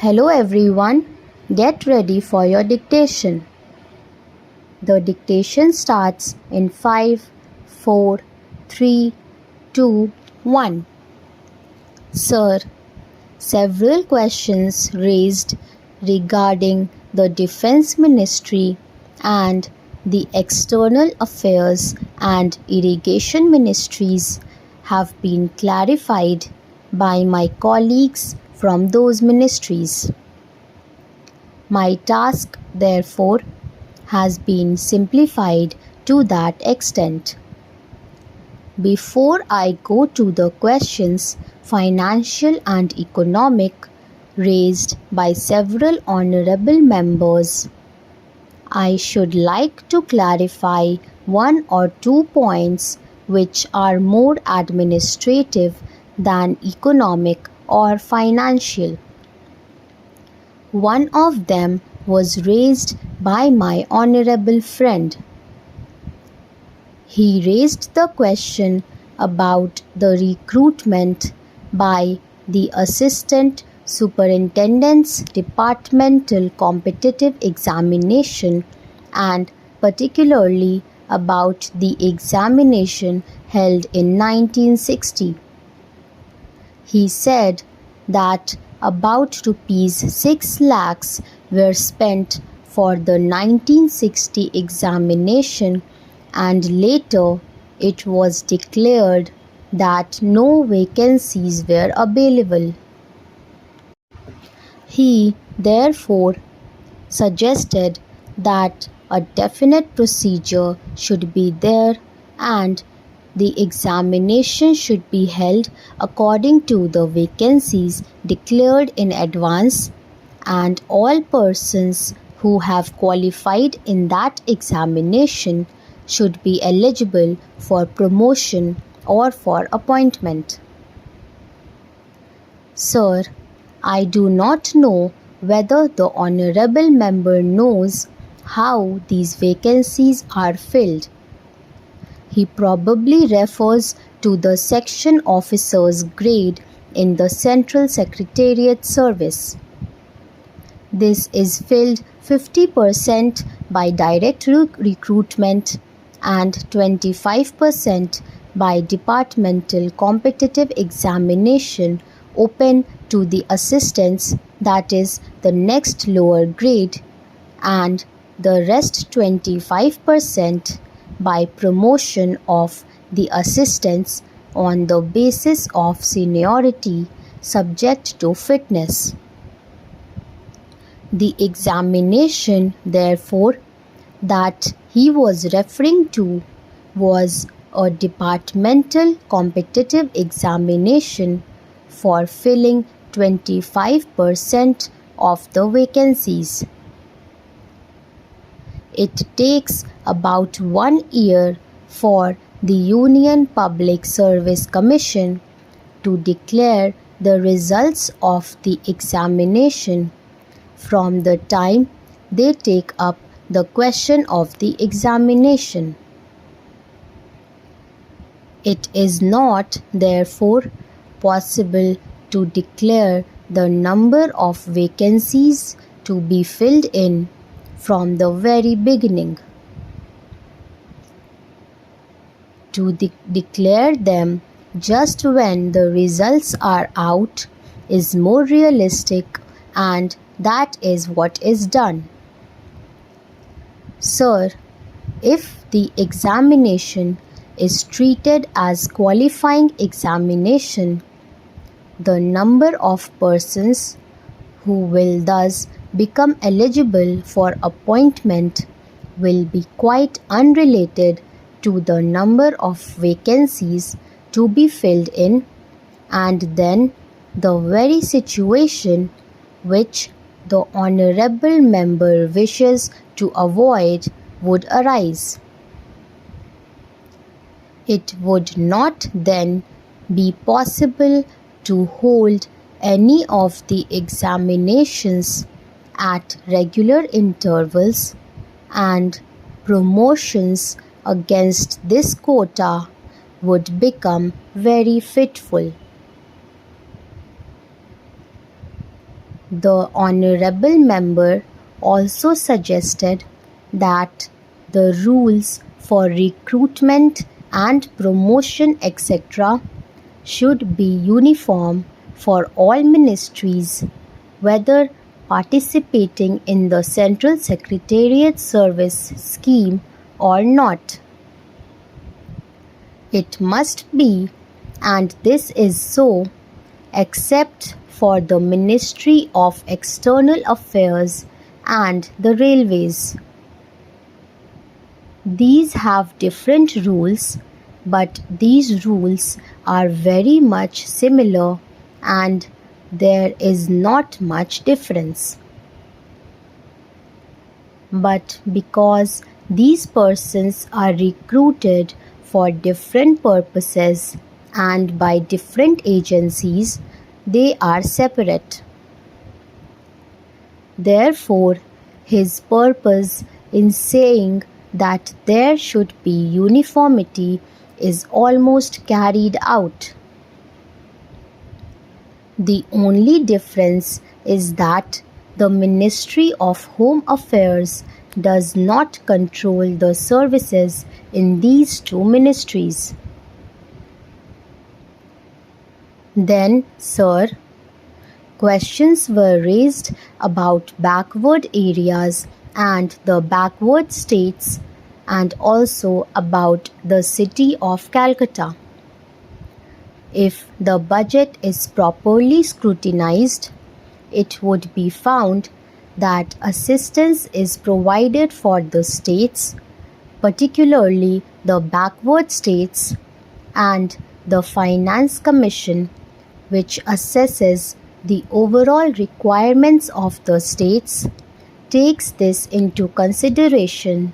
Hello everyone, get ready for your dictation. The dictation starts in 5, 4, 3, 2, 1. Sir, several questions raised regarding the Defense Ministry and the External Affairs and Irrigation Ministries have been clarified by my colleagues from those ministries. My task, therefore, has been simplified to that extent. Before I go to the questions, financial and economic, raised by several honorable members, I should like to clarify one or two points which are more administrative than economic or financial. One of them was raised by my honorable friend. He raised the question about the recruitment by the Assistant Superintendent's Departmental Competitive Examination and particularly about the examination held in 1960. He said that about Rs 6 lakhs were spent for the 1960 examination and later it was declared that no vacancies were available. He therefore suggested that a definite procedure should be there and the examination should be held according to the vacancies declared in advance, and all persons who have qualified in that examination should be eligible for promotion or for appointment. Sir, I do not know whether the honorable member knows how these vacancies are filled. He probably refers to the section officer's grade in the Central Secretariat Service. This is filled 50% by direct recruitment and 25% by departmental competitive examination open to the assistants, that is the next lower grade, and the rest 25% by promotion of the assistants on the basis of seniority subject to fitness. The examination, therefore, that he was referring to was a departmental competitive examination for filling 25% of the vacancies. It takes about 1 year for the Union Public Service Commission to declare the results of the examination from the time they take up the question of the examination. It is not, therefore, possible to declare the number of vacancies to be filled in from the very beginning. To declare them just when the results are out is more realistic, and that is what is done. Sir, if the examination is treated as qualifying examination, the number of persons who will thus become eligible for appointment will be quite unrelated to the number of vacancies to be filled in, and then the very situation which the honorable member wishes to avoid would arise. It would not then be possible to hold any of the examinations at regular intervals, and promotions against this quota would become very fitful. The honorable member also suggested that the rules for recruitment and promotion etc. should be uniform for all ministries, whether participating in the Central Secretariat Service scheme or not. It must be, and this is so, except for the Ministry of External Affairs and the Railways. These have different rules, but these rules are very much similar and there is not much difference. But because these persons are recruited for different purposes and by different agencies, they are separate. Therefore, his purpose in saying that there should be uniformity is almost carried out. The only difference is that the Ministry of Home Affairs does not control the services in these two ministries. Then, sir, questions were raised about backward areas and the backward states and also about the city of Calcutta. If the budget is properly scrutinized, it would be found that assistance is provided for the states, particularly the backward states, and the Finance Commission, which assesses the overall requirements of the states, takes this into consideration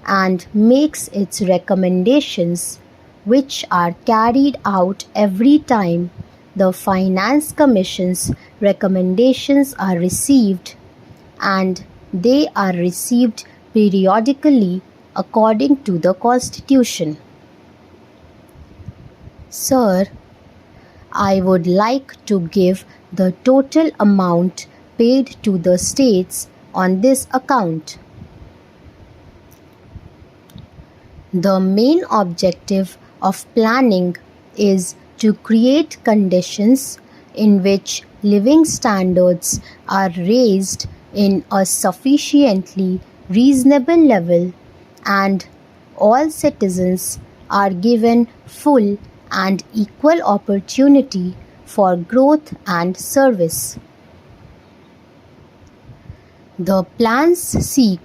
and makes its recommendations, which are carried out every time the Finance Commission's recommendations are received, and they are received periodically according to the Constitution. Sir, I would like to give the total amount paid to the states on this account. The main objective of planning is to create conditions in which living standards are raised in a sufficiently reasonable level and all citizens are given full and equal opportunity for growth and service. The plans seek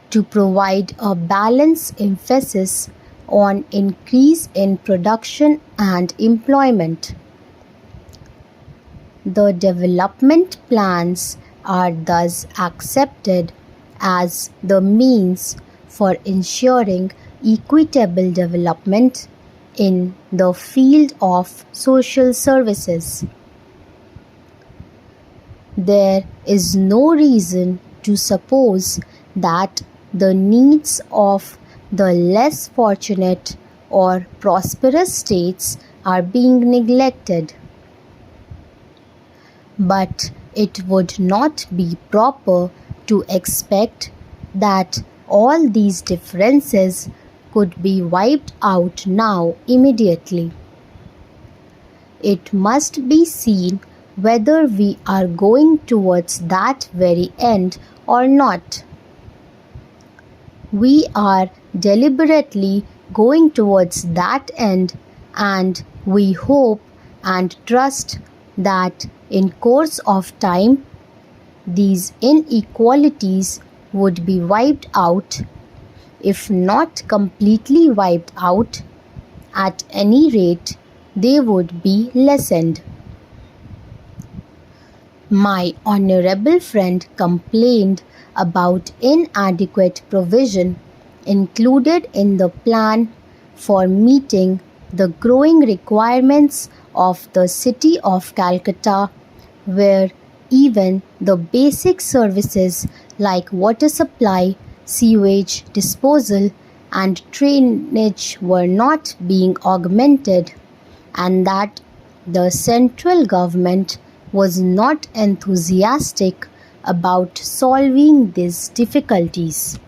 to provide a balanced emphasis on increase in production and employment. The development plans are thus accepted as the means for ensuring equitable development in the field of social services. There is no reason to suppose that the needs of the less fortunate or prosperous states are being neglected. But it would not be proper to expect that all these differences could be wiped out now immediately. It must be seen whether we are going towards that very end or not. We are deliberately going towards that end, and we hope and trust that in course of time these inequalities would be wiped out, if not completely wiped out, at any rate they would be lessened. My honorable friend complained about inadequate provision included in the plan for meeting the growing requirements of the city of Calcutta, where even the basic services like water supply, sewage disposal, and drainage were not being augmented, and that the central government was not enthusiastic about solving these difficulties.